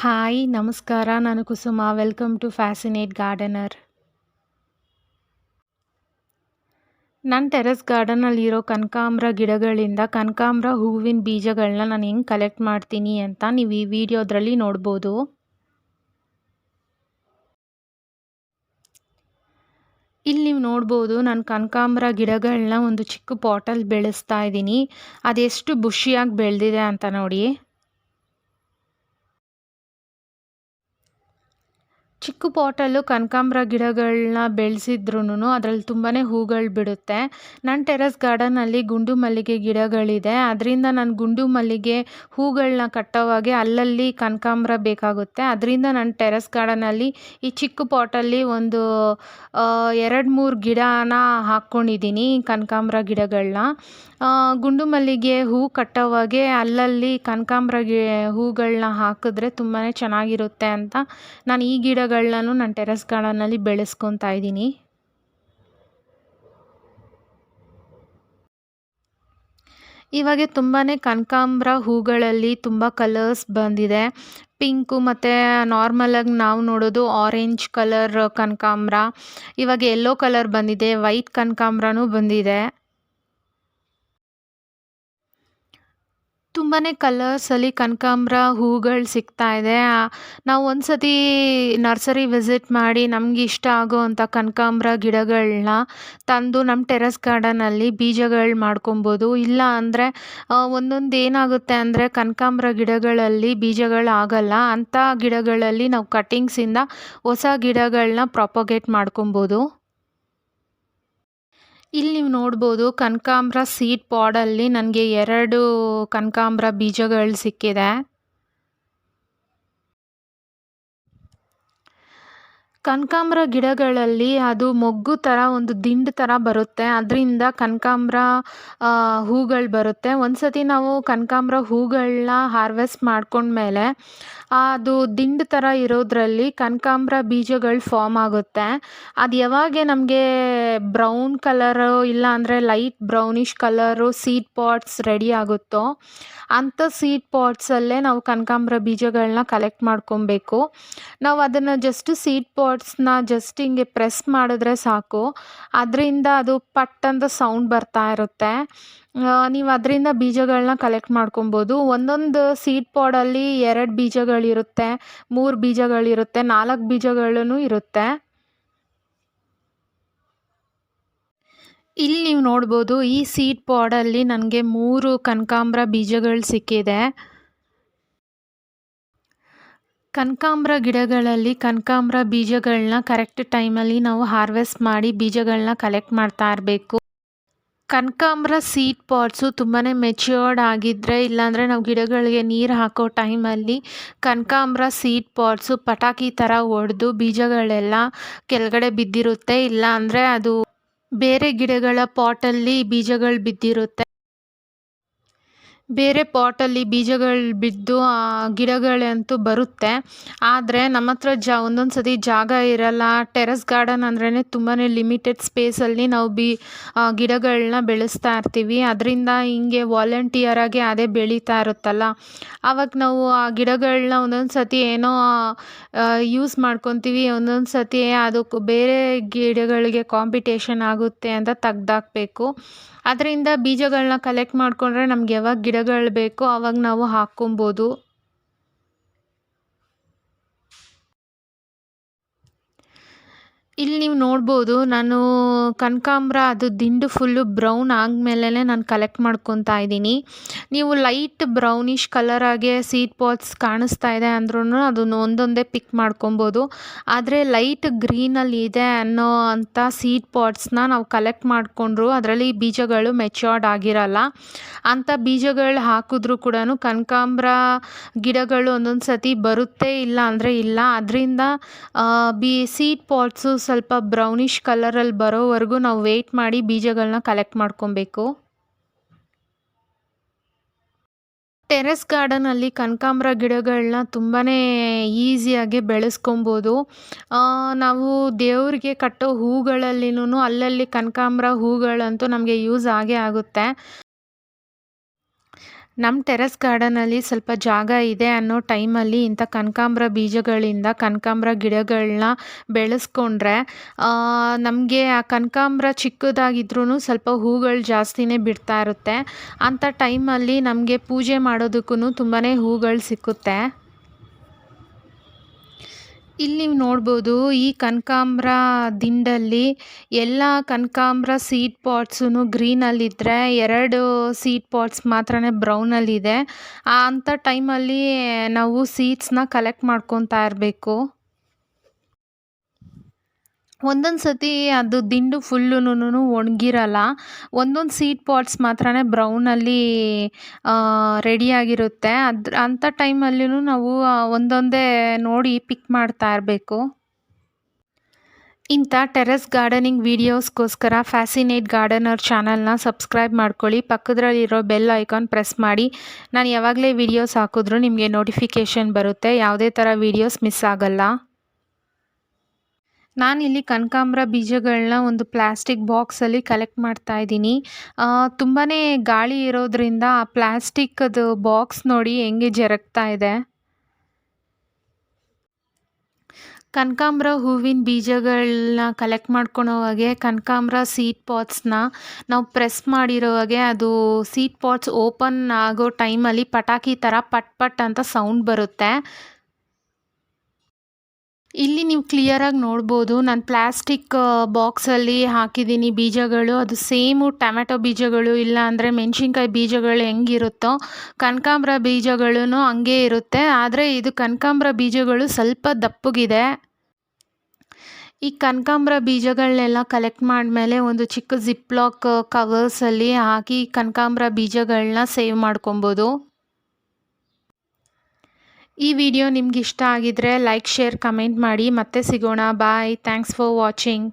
Hi ನಮಸ್ಕಾರ. ನಾನು Kusuma. Welcome to fascinate gardener. ನನ್ನ ಟೆರೆಸ್ ಗಾರ್ಡನಲ್ಲಿರೋ ಕನಕಾಂಬರ ಗಿಡಗಳಿಂದ ಕನಕಾಂಬರ ಹೂವಿನ ಬೀಜಗಳನ್ನ ನಾನು ಹೆಂಗೆ ಕಲೆಕ್ಟ್ ಮಾಡ್ತೀನಿ ಅಂತ ನೀವು ಈ ವಿಡಿಯೋದ್ರಲ್ಲಿ ನೋಡ್ಬೋದು. ಇಲ್ಲಿ ನೀವು ನೋಡ್ಬೋದು, ನಾನು ಕನಕಾಂಬರ ಗಿಡಗಳನ್ನ ಒಂದು ಚಿಕ್ಕ ಪಾಟಲ್ಲಿ ಬೆಳೆಸ್ತಾ ಇದ್ದೀನಿ. ಅದೆಷ್ಟು ಬುಷಿಯಾಗಿ ಬೆಳೆದಿದೆ ಅಂತ ನೋಡಿ. ಚಿಕ್ಕ ಪಾಟಲ್ಲೂ ಕನಕಾಂಬರ ಗಿಡಗಳನ್ನ ಬೆಳೆಸಿದ್ರೂ ಅದರಲ್ಲಿ ತುಂಬಾ ಹೂಗಳು ಬಿಡುತ್ತೆ. ನನ್ನ ಟೆರೆಸ್ ಗಾರ್ಡನಲ್ಲಿ ಗುಂಡು ಮಲ್ಲಿಗೆ ಗಿಡಗಳಿದೆ. ಅದರಿಂದ ನಾನು ಗುಂಡು ಮಲ್ಲಿಗೆ ಹೂಗಳನ್ನ ಕಟ್ಟೋವಾಗೆ ಅಲ್ಲಲ್ಲಿ ಕನಕಾಂಬರ ಬೇಕಾಗುತ್ತೆ. ಅದರಿಂದ ನನ್ನ ಟೆರೆಸ್ ಗಾರ್ಡನಲ್ಲಿ ಈ ಚಿಕ್ಕ ಪಾಟಲ್ಲಿ ಒಂದು 2-3 ಗಿಡನ ಹಾಕ್ಕೊಂಡಿದ್ದೀನಿ ಕನಕಾಂಬರ ಗಿಡಗಳನ್ನ. ಗುಂಡು ಮಲ್ಲಿಗೆ ಹೂ ಕಟ್ಟೋವಾಗೆ ಅಲ್ಲಲ್ಲಿ ಕನಕಾಂಬರ ಹೂಗಳನ್ನ ಹಾಕಿದ್ರೆ ತುಂಬಾ ಚೆನ್ನಾಗಿರುತ್ತೆ ಅಂತ ನಾನು ಈ ಗಿಡಗಳನ್ನೂ ನನ್ನ ಟೆರೆಸ್ ಗಾರ್ಡನಲ್ಲಿ ಬೆಳೆಸ್ಕೊತಾ ಇದ್ದೀನಿ. ಇವಾಗ ತುಂಬಾ ಕನಕಾಂಬರ ಹೂಗಳಲ್ಲಿ ತುಂಬ ಕಲರ್ಸ್ ಬಂದಿದೆ. ಪಿಂಕು ಮತ್ತು ನಾರ್ಮಲಾಗಿ ನಾವು ನೋಡೋದು ಆರೆಂಜ್ ಕಲರ್ ಕನಕಾಂಬರ. ಇವಾಗ ಯೆಲ್ಲೋ ಕಲರ್ ಬಂದಿದೆ, ವೈಟ್ ಕನಕಾಂಬರನೂ ಬಂದಿದೆ. ತುಂಬಾ ಕಲರ್ಸಲ್ಲಿ ಕನಕಾಂಬರ ಹೂಗಳು ಸಿಗ್ತಾ ಇದೆ. ನಾವು ಒಂದು ಸತಿ ನರ್ಸರಿ ವಿಸಿಟ್ ಮಾಡಿ ನಮ್ಗೆ ಇಷ್ಟ ಆಗೋವಂಥ ಕನಕಾಂಬರ ಗಿಡಗಳನ್ನ ತಂದು ನಮ್ಮ ಟೆರೆಸ್ ಗಾರ್ಡನಲ್ಲಿ ಬೀಜಗಳು ಮಾಡ್ಕೊಬೋದು. ಇಲ್ಲ ಅಂದರೆ ಒಂದೊಂದು ಏನಾಗುತ್ತೆ ಅಂದರೆ ಕನಕಾಂಬರ ಗಿಡಗಳಲ್ಲಿ ಬೀಜಗಳು ಆಗಲ್ಲ. ಅಂಥ ಗಿಡಗಳಲ್ಲಿ ನಾವು ಕಟ್ಟಿಂಗ್ಸಿಂದ ಹೊಸ ಗಿಡಗಳನ್ನ ಪ್ರಾಪಗೇಟ್ ಮಾಡ್ಕೊಬೋದು. ಇಲ್ಲಿ ನೀವು ನೋಡ್ಬೋದು, ಕನಕಾಂಬರ ಸೀಡ್ ಪಾಡಲ್ಲಿ ನನಗೆ 2 ಕನಕಾಂಬರ ಬೀಜಗಳು ಸಿಕ್ಕಿದೆ. ಕನಕಾಂಬರ ಗಿಡಗಳಲ್ಲಿ ಅದು ಮೊಗ್ಗು ಥರ ಒಂದು ದಿಂಡು ಥರ ಬರುತ್ತೆ. ಅದರಿಂದ ಕನಕಾಂಬರ ಹೂಗಳು ಬರುತ್ತೆ. ಒಂದು ಸತಿ ನಾವು ಕನಕಾಂಬರ ಹೂಗಳನ್ನ ಹಾರ್ವೆಸ್ಟ್ ಮಾಡ್ಕೊಂಡ್ಮೇಲೆ ಅದು ದಿಂಡು ಥರ ಇರೋದ್ರಲ್ಲಿ ಕನಕಾಂಬರ ಬೀಜಗಳು ಫಾರ್ಮ್ ಆಗುತ್ತೆ. ಅದು ಯಾವಾಗ ನಮಗೆ ಬ್ರೌನ್ ಕಲರು ಇಲ್ಲ ಅಂದರೆ light brownish colour seed pots ready ಆಗುತ್ತೋ ಅಂಥ ಸೀಡ್ ಪಾಟ್ಸಲ್ಲೇ ನಾವು ಕನಕಾಂಬರ ಬೀಜಗಳನ್ನ ಕಲೆಕ್ಟ್ ಮಾಡ್ಕೊಬೇಕು. ನಾವು ಅದನ್ನು ಸೀಡ್ ಪಾಟ್ಸ್ನ ಹಿಂಗೆ ಪ್ರೆಸ್ ಮಾಡಿದ್ರೆ ಸಾಕು, ಅದರಿಂದ ಅದು ಪಟ್ ಅಂತ ಸೌಂಡ್ ಬರ್ತಾ ಇರುತ್ತೆ. ನೀವು ಅದರಿಂದ ಬೀಜಗಳನ್ನ ಕಲೆಕ್ಟ್ ಮಾಡ್ಕೊಬೋದು. ಒಂದೊಂದು ಸೀಡ್ ಪಾಡಲ್ಲಿ 2 ಬೀಜಗಳಿರುತ್ತೆ, 3 ಬೀಜಗಳಿರುತ್ತೆ, 4 ಬೀಜಗಳೂ ಇರುತ್ತೆ. ಇಲ್ಲಿ ನೀವು ನೋಡ್ಬೋದು, ಈ ಸೀಡ್ ಪಾಡಲ್ಲಿ ನನಗೆ 3 ಕನಕಾಂಬರ ಬೀಜಗಳು ಸಿಕ್ಕಿದೆ. ಕನಕಾಂಬರ ಗಿಡಗಳಲ್ಲಿ ಕನಕಾಂಬರ ಬೀಜಗಳನ್ನ ಕರೆಕ್ಟ್ ಟೈಮಲ್ಲಿ ನಾವು ಹಾರ್ವೆಸ್ಟ್ ಮಾಡಿ ಬೀಜಗಳನ್ನ ಕಲೆಕ್ಟ್ ಮಾಡ್ತಾ ಇರಬೇಕು. ಕನಕಾಂಬರ ಸೀಡ್ ಪಾಟ್ಸು ತುಂಬಾ ಮೆಚ್ಯೂರ್ಡ್ ಆಗಿದ್ದರೆ, ಇಲ್ಲಾಂದರೆ ನಾವು ಗಿಡಗಳಿಗೆ ನೀರು ಹಾಕೋ ಟೈಮಲ್ಲಿ ಕನಕಾಂಬರ ಸೀಡ್ ಪಾಟ್ಸು ಪಟಾಕಿ ಥರ ಒಡೆದು ಬೀಜಗಳೆಲ್ಲ ಕೆಳಗಡೆ ಬಿದ್ದಿರುತ್ತೆ. ಇಲ್ಲ ಅಂದರೆ ಅದು ಬೇರೆ ಗಿಡಗಳ ಪಾಟಲ್ಲಿ ಬೀಜಗಳು ಬಿದ್ದಿರುತ್ತೆ. ಬೇರೆ ಪಾಟಲ್ಲಿ ಬೀಜಗಳು ಬಿದ್ದು ಆ ಗಿಡಗಳಂತೂ ಬರುತ್ತೆ. ಆದರೆ ನಮ್ಮ ಹತ್ರ ಒಂದೊಂದು ಸತಿ ಜಾಗ ಇರಲ್ಲ. ಟೆರೆಸ್ ಗಾರ್ಡನ್ ಅಂದ್ರೇ ತುಂಬಾ ಲಿಮಿಟೆಡ್ ಸ್ಪೇಸಲ್ಲಿ ನಾವು ಗಿಡಗಳನ್ನ ಬೆಳೆಸ್ತಾ ಇರ್ತೀವಿ. ಅದರಿಂದ ಹಿಂಗೆ ವಾಲಂಟಿಯರಾಗಿ ಅದೇ ಬೆಳೀತಾ ಇರುತ್ತಲ್ಲ, ಆವಾಗ ನಾವು ಆ ಗಿಡಗಳನ್ನ ಒಂದೊಂದು ಸತಿ ಏನೋ ಯೂಸ್ ಮಾಡ್ಕೊತೀವಿ, ಒಂದೊಂದು ಸತಿ ಅದಕ್ಕೆ ಬೇರೆ ಗಿಡಗಳಿಗೆ ಕಾಂಪಿಟೇಷನ್ ಆಗುತ್ತೆ ಅಂತ ತೆಗ್ದಾಕಬೇಕು. ಅದರಿಂದ ಬೀಜಗಳನ್ನ ಕಲೆಕ್ಟ್ ಮಾಡಿಕೊಂಡ್ರೆ ನಮ್ಗೆ ಯಾವಾಗ ಗಿಡಗಳು ಬೇಕೋ ಆವಾಗ ನಾವು ಹಾಕ್ಕೊಬೋದು. ಇಲ್ಲಿ ನೀವು ನೋಡ್ಬೋದು, ನಾನು ಕನಕಾಂಬರ ಅದು ದಿಂಡು ಫುಲ್ಲು ಬ್ರೌನ್ ಆದಮೇಲೆ ನಾನು ಕಲೆಕ್ಟ್ ಮಾಡ್ಕೊತಾ ಇದ್ದೀನಿ. ನೀವು ಲೈಟ್ ಬ್ರೌನಿಷ್ ಕಲರಾಗೆ ಸೀಡ್ ಪಾಟ್ಸ್ ಕಾಣಿಸ್ತಾ ಇದೆ ಅಂದ್ರೂ ಅದನ್ನು ಒಂದೊಂದೇ ಪಿಕ್ ಮಾಡ್ಕೊಬೋದು. ಆದರೆ ಲೈಟ್ ಗ್ರೀನಲ್ಲಿ ಇದೆ ಅನ್ನೋ ಅಂಥ ಸೀಡ್ ಪಾಟ್ಸ್ನ ನಾವು ಕಲೆಕ್ಟ್ ಮಾಡಿಕೊಂಡ್ರು ಅದರಲ್ಲಿ ಬೀಜಗಳು ಮೆಚ್ಯೂರ್ಡ್ ಆಗಿರಲ್ಲ. ಅಂಥ ಬೀಜಗಳು ಹಾಕಿದ್ರೂ ಕೂಡ ಕನಕಾಂಬರ ಗಿಡಗಳು ಒಂದೊಂದು ಸತಿ ಬರುತ್ತೆ, ಇಲ್ಲ ಅಂದರೆ ಇಲ್ಲ. ಅದರಿಂದ ಸೀಡ್ ಪಾಟ್ಸು ಸ್ವಲ್ಪ ಬ್ರೌನಿಷ್ ಕಲರಲ್ಲಿ ಬರೋವರೆಗೂ ನಾವು ವೆಯ್ಟ್ ಮಾಡಿ ಬೀಜಗಳನ್ನ ಕಲೆಕ್ಟ್ ಮಾಡ್ಕೊಬೇಕು. ಟೆರೆಸ್ ಗಾರ್ಡನಲ್ಲಿ ಕನಕಾಂಬರ ಗಿಡಗಳನ್ನ ತುಂಬಾ ಈಸಿಯಾಗಿ ಬೆಳೆಸ್ಕೊಬೋದು. ನಾವು ದೇವ್ರಿಗೆ ಕಟ್ಟೋ ಹೂಗಳಲ್ಲಿನೂ ಅಲ್ಲಲ್ಲಿ ಕನಕಾಂಬರ ಹೂಗಳಂತೂ ನಮಗೆ ಯೂಸ್ ಆಗೇ ಆಗುತ್ತೆ. ನಮ್ಮ ಟೆರೆಸ್ ಗಾರ್ಡನಲ್ಲಿ ಸ್ವಲ್ಪ ಜಾಗ ಇದೆ ಅನ್ನೋ ಟೈಮಲ್ಲಿ ಇಂಥ ಕನಕಾಂಬರ ಬೀಜಗಳಿಂದ ಕನಕಾಂಬರ ಗಿಡಗಳನ್ನ ಬೆಳೆಸ್ಕೊಂಡ್ರೆ ನಮಗೆ ಆ ಕನಕಾಂಬರ ಚಿಕ್ಕದಾಗಿದ್ರೂ ಸ್ವಲ್ಪ ಹೂಗಳು ಜಾಸ್ತಿನೇ ಬಿಡ್ತಾ ಇರುತ್ತೆ. ಅಂಥ ಟೈಮಲ್ಲಿ ನಮಗೆ ಪೂಜೆ ಮಾಡೋದಕ್ಕೂ ತುಂಬಾ ಹೂಗಳು ಸಿಕ್ಕುತ್ತೆ. ಇಲ್ಲಿ ನೀವು ನೋಡ್ಬೋದು ಈ ಕನಕಾಂಬರ ದಿಂಡಲ್ಲಿ ಎಲ್ಲ ಕನಕಾಂಬರ ಸೀಡ್ ಪಾಟ್ಸೂ ಗ್ರೀನಲ್ಲಿದ್ದರೆ 2 ಸೀಡ್ ಪಾಟ್ಸ್ ಮಾತ್ರನೇ ಬ್ರೌನಲ್ಲಿದೆ. ಅಂಥ ಟೈಮಲ್ಲಿ ನಾವು ಸೀಡ್ಸ್ನ ಕಲೆಕ್ಟ್ ಮಾಡ್ಕೊತಾ ಇರಬೇಕು. ಒಂದೊಂದು ಸತಿ ಅದು ದಿಂಡು ಫುಲ್ಲುನು ಒಣಗಿರಲ್ಲ. ಒಂದೊಂದು ಸೀಡ್ ಪಾಟ್ಸ್ ಮಾತ್ರನೇ ಬ್ರೌನಲ್ಲಿ ರೆಡಿಯಾಗಿರುತ್ತೆ. ಅಂಥ ಟೈಮಲ್ಲಿಯೂ ನಾವು ಒಂದೊಂದೇ ನೋಡಿ ಪಿಕ್ ಮಾಡ್ತಾ ಇರಬೇಕು. ಇಂಥ ಟೆರೆಸ್ ಗಾರ್ಡನಿಂಗ್ ವೀಡಿಯೋಸ್ಗೋಸ್ಕರ ಫ್ಯಾಸಿನೇಟ್ ಗಾರ್ಡನರ್ ಚಾನಲ್ನ ಸಬ್ಸ್ಕ್ರೈಬ್ ಮಾಡ್ಕೊಳ್ಳಿ. ಪಕ್ಕದಲ್ಲಿರೋ ಬೆಲ್ ಐಕಾನ್ ಪ್ರೆಸ್ ಮಾಡಿ. ನಾನು ಯಾವಾಗಲೇ ವೀಡಿಯೋಸ್ ಹಾಕಿದ್ರೂ ನಿಮಗೆ ನೋಟಿಫಿಕೇಷನ್ ಬರುತ್ತೆ. ಯಾವುದೇ ಥರ ವೀಡಿಯೋಸ್ ಮಿಸ್ ಆಗಲ್ಲ. ನಾನಿಲ್ಲಿ ಕನಕಾಂಬರ ಬೀಜಗಳನ್ನ ಒಂದು ಪ್ಲಾಸ್ಟಿಕ್ ಬಾಕ್ಸಲ್ಲಿ ಕಲೆಕ್ಟ್ ಮಾಡ್ತಾ ಇದ್ದೀನಿ. ತುಂಬಾ ಗಾಳಿ ಇರೋದ್ರಿಂದ ಆ ಪ್ಲಾಸ್ಟಿಕ್ಕದು ಬಾಕ್ಸ್ ನೋಡಿ ಹೆಂಗೆ ಜರಗ್ತಾ ಇದೆ. ಕನಕಾಂಬರ ಹೂವಿನ ಬೀಜಗಳನ್ನ ಕಲೆಕ್ಟ್ ಮಾಡ್ಕೊಳೋವಾಗೆ ಕನಕಾಂಬರ ಸೀಡ್ ಪಾಟ್ಸ್ನ ನಾವು ಪ್ರೆಸ್ ಮಾಡಿರೋವಾಗೆ ಅದು ಸೀಡ್ ಪಾಟ್ಸ್ ಓಪನ್ ಆಗೋ ಟೈಮಲ್ಲಿ ಪಟಾಕಿ ಥರ ಪಟ್ ಪಟ್ ಅಂತ ಸೌಂಡ್ ಬರುತ್ತೆ. ಇಲ್ಲಿ ನೀವು ಕ್ಲಿಯರಾಗಿ ನೋಡ್ಬೋದು ನಾನು ಪ್ಲಾಸ್ಟಿಕ್ ಬಾಕ್ಸಲ್ಲಿ ಹಾಕಿದ್ದೀನಿ ಬೀಜಗಳು. ಅದು ಸೇಮು ಟೊಮೆಟೊ ಬೀಜಗಳು ಇಲ್ಲ ಅಂದರೆ ಮೆಣಸಿನ್ಕಾಯಿ ಬೀಜಗಳು ಹೆಂಗಿರುತ್ತೋ ಕನಕಾಂಬರ ಬೀಜಗಳೂ ಹಂಗೇ ಇರುತ್ತೆ. ಆದರೆ ಇದು ಕನಕಾಂಬರ ಬೀಜಗಳು ಸ್ವಲ್ಪ ದಪ್ಪಗಿದೆ. ಈ ಕನಕಾಂಬರ ಬೀಜಗಳನ್ನೆಲ್ಲ ಕಲೆಕ್ಟ್ ಮಾಡಿದ್ಮೇಲೆ ಒಂದು ಚಿಕ್ಕ ಜಿಪ್ಲಾಕ್ ಕವರ್ಸಲ್ಲಿ ಹಾಕಿ ಕನಕಾಂಬರ ಬೀಜಗಳನ್ನ ಸೇವ್ ಮಾಡ್ಕೊಬೋದು. ಈ ವಿಡಿಯೋ ನಿಮ್ಗೆ ಇಷ್ಟ ಆಗಿದ್ರೆ ಲೈಕ್, ಶೇರ್, ಕಮೆಂಟ್ ಮಾಡಿ. ಮತ್ತೆ ಸಿಗೋಣ. ಬಾಯ್. Thanks for watching.